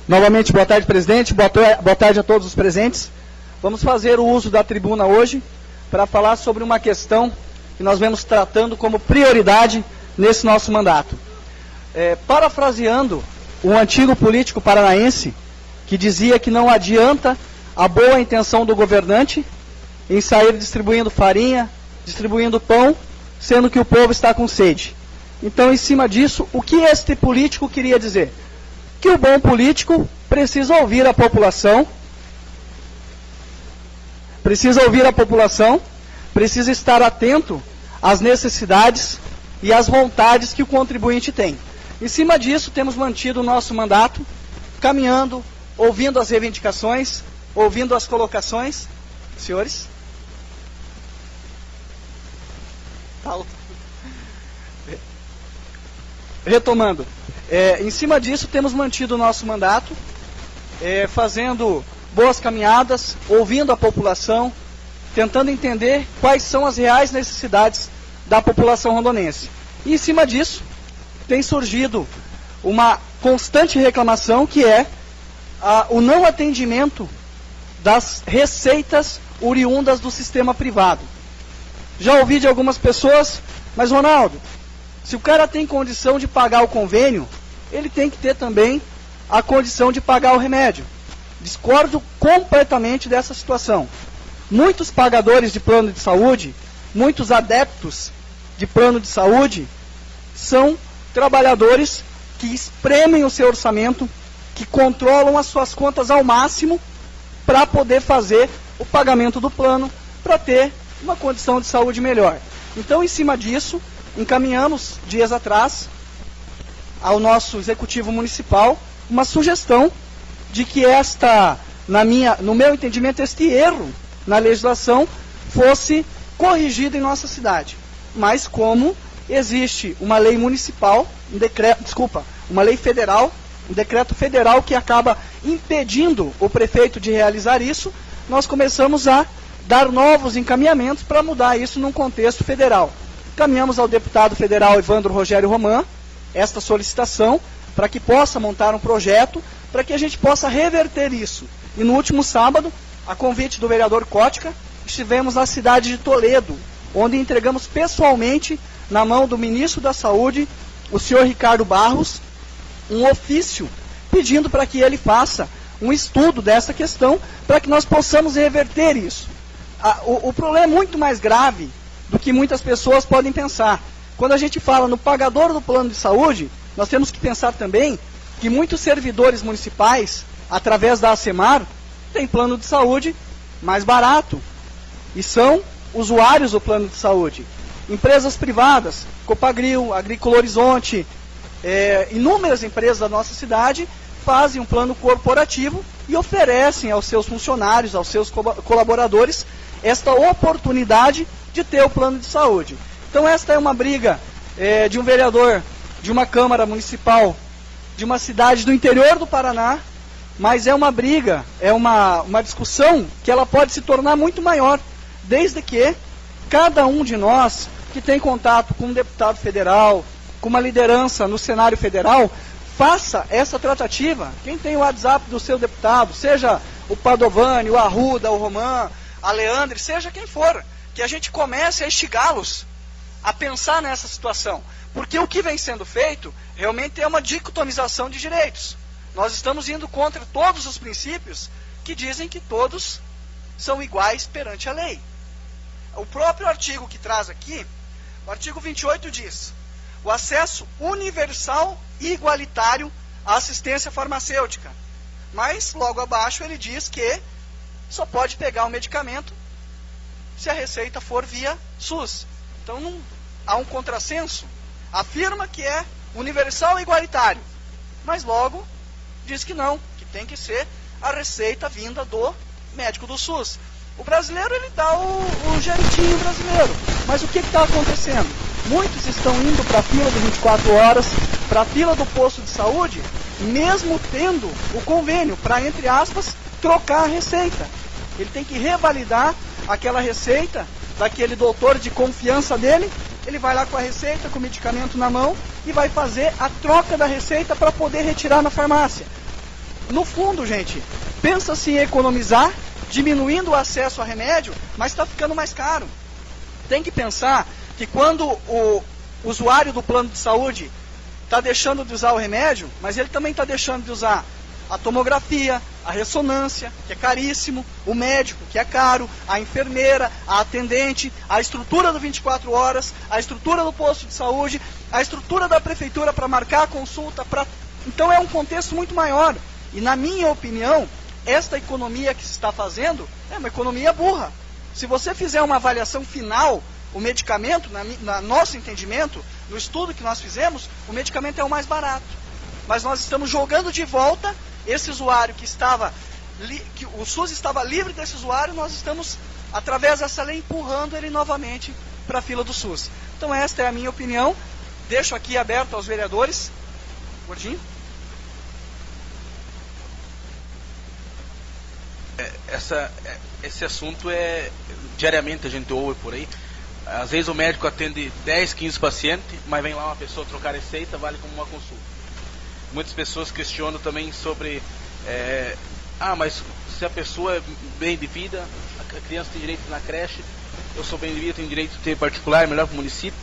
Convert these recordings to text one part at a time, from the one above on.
Novamente, boa tarde, presidente. Boa tarde a todos os presentes. Vamos fazer o uso da tribuna hoje para falar sobre uma questão que nós vemos tratando como prioridade nesse nosso mandato. Parafraseando um antigo político paranaense que dizia que não adianta a boa intenção do governante em sair distribuindo farinha, distribuindo pão, sendo que o povo está com sede. Então, em cima disso, o que este político queria dizer? Que o bom político precisa ouvir a população, precisa estar atento às necessidades e às vontades que o contribuinte tem. Em cima disso, temos mantido o nosso mandato, caminhando, ouvindo as reivindicações, ouvindo as colocações. Senhores? Retomando. Em cima disso, temos mantido o nosso mandato, fazendo boas caminhadas, ouvindo a população, tentando entender quais são as reais necessidades da população rondonense. E em cima disso, tem surgido uma constante reclamação, que é o não atendimento das receitas oriundas do sistema privado. Já ouvi de algumas pessoas, mas Ronaldo, se o cara tem condição de pagar o convênio, ele tem que ter também a condição de pagar o remédio. Discordo completamente dessa situação. Muitos pagadores de plano de saúde, muitos adeptos de plano de saúde, são trabalhadores que espremem o seu orçamento, que controlam as suas contas ao máximo para poder fazer o pagamento do plano, para ter uma condição de saúde melhor. Então, em cima disso, encaminhamos, dias atrás, ao nosso executivo municipal, uma sugestão de que no meu entendimento, este erro na legislação fosse corrigido em nossa cidade. Mas como existe uma lei municipal, uma lei federal, um decreto federal que acaba impedindo o prefeito de realizar isso, nós começamos a dar novos encaminhamentos para mudar isso num contexto federal. Caminhamos ao deputado federal Evandro Rogério Roman esta solicitação para que possa montar um projeto para que a gente possa reverter isso. E no último sábado, a convite do vereador Cótica, estivemos na cidade de Toledo, onde entregamos pessoalmente na mão do ministro da Saúde, o senhor Ricardo Barros, um ofício pedindo para que ele faça um estudo dessa questão para que nós possamos reverter isso. O problema é muito mais grave do que muitas pessoas podem pensar. Quando a gente fala no pagador do plano de saúde, nós temos que pensar também que muitos servidores municipais, através da ACEMAR, têm plano de saúde mais barato e são usuários do plano de saúde. Empresas privadas, Copagril, Agrícola Horizonte, inúmeras empresas da nossa cidade fazem um plano corporativo e oferecem aos seus funcionários, aos seus colaboradores, esta oportunidade de ter o plano de saúde. Então esta é uma briga de um vereador de uma Câmara Municipal de uma cidade do interior do Paraná, mas é uma briga, é uma discussão que ela pode se tornar muito maior, desde que cada um de nós que tem contato com um deputado federal, com uma liderança no cenário federal, faça essa tratativa. Quem tem o WhatsApp do seu deputado, seja o Padovani, o Arruda, o Roman, a Leandre, seja quem for, que a gente comece a instigá-los a pensar nessa situação. Porque o que vem sendo feito realmente é uma dicotomização de direitos. Nós estamos indo contra todos os princípios que dizem que todos são iguais perante a lei. O próprio artigo que traz aqui, o artigo 28 diz: o acesso universal e igualitário à assistência farmacêutica. Mas, logo abaixo, ele diz que só pode pegar o medicamento se a receita for via SUS. Então, não há um contrassenso. Afirma que é universal e igualitário, mas logo diz que não, que tem que ser a receita vinda do médico do SUS. O brasileiro, ele dá o jeitinho brasileiro. Mas o que está acontecendo? Muitos estão indo para a fila de 24 horas, para a fila do posto de saúde, mesmo tendo o convênio, para, entre aspas, trocar a receita. Ele tem que revalidar aquela receita daquele doutor de confiança dele. Ele vai lá com a receita, com o medicamento na mão, e vai fazer a troca da receita para poder retirar na farmácia. no fundo, gente, pensa-se em economizar, diminuindo o acesso a remédio, mas está ficando mais caro. Tem que pensar que quando o usuário do plano de saúde está deixando de usar o remédio, mas ele também está deixando de usar a tomografia, a ressonância, que é caríssimo, o médico, que é caro, a enfermeira, a atendente, a estrutura do 24 horas, a estrutura do posto de saúde, a estrutura da prefeitura para marcar a consulta. Então é um contexto muito maior. E na minha opinião, esta economia que se está fazendo é uma economia burra. Se você fizer uma avaliação final, o medicamento, na nosso entendimento, no estudo que nós fizemos, o medicamento é o mais barato. Mas nós estamos jogando de volta esse usuário que o SUS estava livre desse usuário, nós estamos, através dessa lei, empurrando ele novamente para a fila do SUS. Então esta é a minha opinião. Deixo aqui aberto aos vereadores. Gordinho? Esse assunto diariamente a gente ouve por aí. Às vezes o médico atende 10, 15 pacientes, mas vem lá uma pessoa trocar receita, vale como uma consulta. Muitas pessoas questionam também sobre mas se a pessoa é bem de vida, a criança tem direito na creche, eu sou bem de vida, tenho direito de ter particular, é melhor para o município.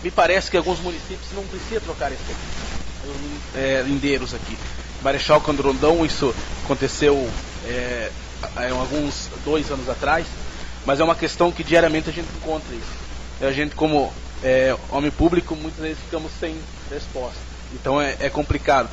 Me parece que alguns municípios não precisam trocar receita. Lindeiros aqui. Marechal Candrondão, isso aconteceu alguns 2 anos atrás, mas é uma questão que diariamente a gente encontra isso. A gente, como homem público, muitas vezes ficamos sem resposta. Então é complicado.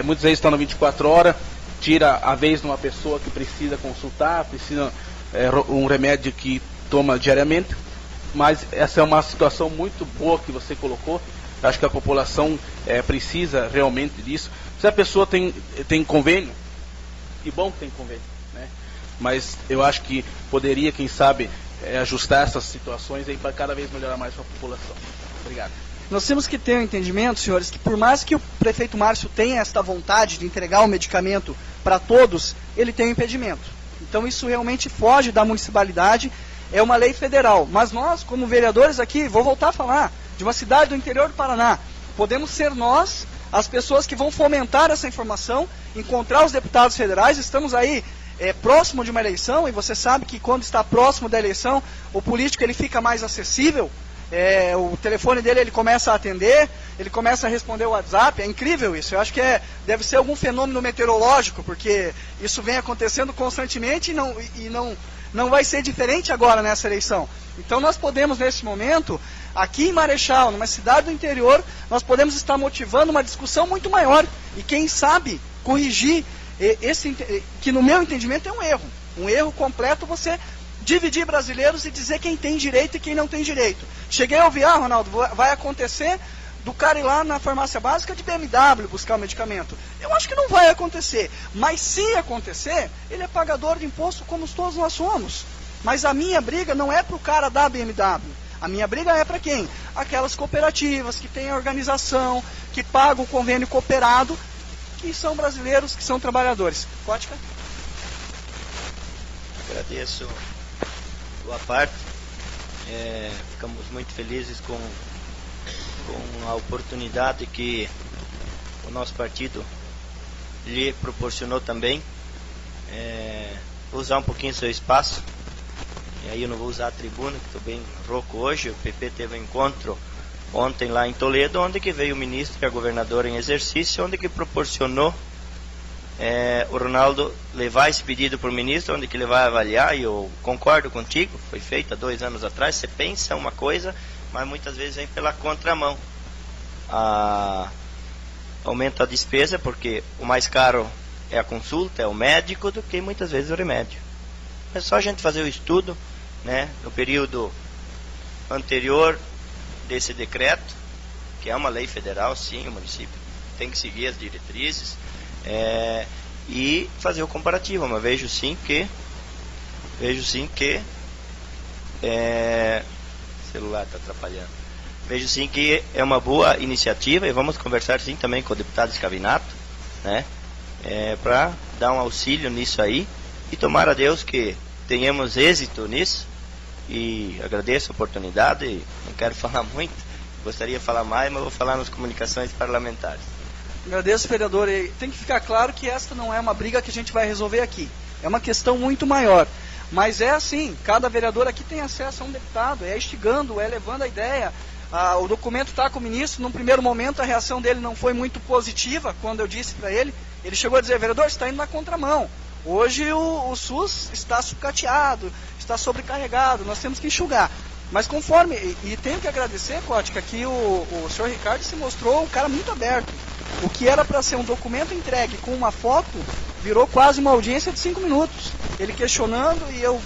Muitas vezes estão na 24 horas, tira a vez de uma pessoa que precisa consultar, precisa um remédio que toma diariamente, mas essa é uma situação muito boa que você colocou. Acho que a população precisa realmente disso. Se a pessoa tem convênio, que bom que tem convênio, né? Mas eu acho que poderia, quem sabe, ajustar essas situações aí para cada vez melhorar mais para a população. Obrigado. Nós temos que ter um entendimento, senhores, que por mais que o prefeito Márcio tenha esta vontade de entregar o medicamento para todos, ele tem um impedimento. Então isso realmente foge da municipalidade, é uma lei federal. Mas nós, como vereadores aqui, vou voltar a falar, de uma cidade do interior do Paraná, podemos ser nós as pessoas que vão fomentar essa informação, encontrar os deputados federais. Estamos aí próximo de uma eleição, e você sabe que quando está próximo da eleição, o político ele fica mais acessível, o telefone dele ele começa a atender, ele começa a responder o WhatsApp. É incrível isso. Eu acho que deve ser algum fenômeno meteorológico, porque isso vem acontecendo constantemente e não vai ser diferente agora nessa eleição. Então nós podemos, nesse momento, aqui em Marechal, numa cidade do interior, nós podemos estar motivando uma discussão muito maior e, quem sabe, corrigir que no meu entendimento é um erro completo você dividir brasileiros e dizer quem tem direito e quem não tem direito. Cheguei a ouvir, Ronaldo, vai acontecer do cara ir lá na farmácia básica de BMW buscar o medicamento. Eu acho que não vai acontecer, mas se acontecer, ele é pagador de imposto como todos nós somos. Mas a minha briga não é para o cara da BMW. A minha briga é para quem? Aquelas cooperativas que têm organização, que pagam o convênio cooperado, que são brasileiros, que são trabalhadores. Cótica? Agradeço boa parte. Ficamos muito felizes com a oportunidade que o nosso partido lhe proporcionou também. Vou usar um pouquinho seu espaço, e aí eu não vou usar a tribuna, que estou bem rouco hoje. O PP teve um encontro ontem lá em Toledo, onde que veio o ministro e a governadora em exercício, onde que proporcionou o Ronaldo levar esse pedido para o ministro, onde que ele vai avaliar. E eu concordo contigo, foi feito há 2 anos atrás. Você pensa uma coisa, mas muitas vezes vem pela contramão. Aumenta a despesa, porque o mais caro é a consulta, é o médico, do que muitas vezes o remédio. É só a gente fazer o estudo, né, no período anterior desse decreto, que é uma lei federal, sim, o município tem que seguir as diretrizes, e fazer o comparativo. Mas vejo sim que celular está atrapalhando. Vejo sim que é uma boa iniciativa, e vamos conversar sim também com o deputado Scavinato, né, para dar um auxílio nisso aí, e tomara a Deus que tenhamos êxito nisso. E agradeço a oportunidade, e não quero falar muito, gostaria de falar mais, mas vou falar nas comunicações parlamentares. Agradeço, vereador. E tem que ficar claro que esta não é uma briga que a gente vai resolver aqui. É uma questão muito maior. Mas é assim, cada vereador aqui tem acesso a um deputado, é instigando, é levando a ideia. O documento está com o ministro. Num primeiro momento a reação dele não foi muito positiva quando eu disse para ele. Ele chegou a dizer: vereador, você está indo na contramão. Hoje o SUS está sucateado, está sobrecarregado, nós temos que enxugar. Mas conforme, e tenho que agradecer, Cótica, que o senhor Ricardo se mostrou um cara muito aberto. O que era para ser um documento entregue com uma foto, virou quase uma audiência de 5 minutos. Ele questionando e eu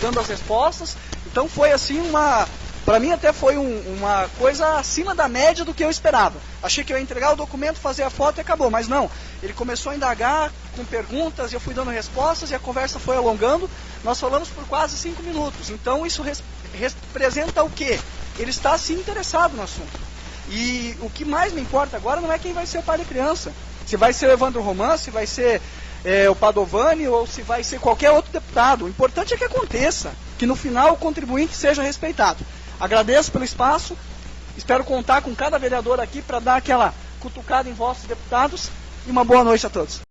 dando as respostas. Então foi assim para mim até foi uma coisa acima da média do que eu esperava. Achei que eu ia entregar o documento, fazer a foto e acabou. Mas não, ele começou a indagar com perguntas, eu fui dando respostas e a conversa foi alongando. Nós falamos por quase 5 minutos. Então isso representa o quê? Ele está sim interessado no assunto. E o que mais me importa agora não é quem vai ser o pai da criança. Se vai ser o Evandro Roman, se vai ser o Padovani ou se vai ser qualquer outro deputado. O importante é que aconteça, que no final o contribuinte seja respeitado. Agradeço pelo espaço, espero contar com cada vereador aqui para dar aquela cutucada em vossos deputados e uma boa noite a todos.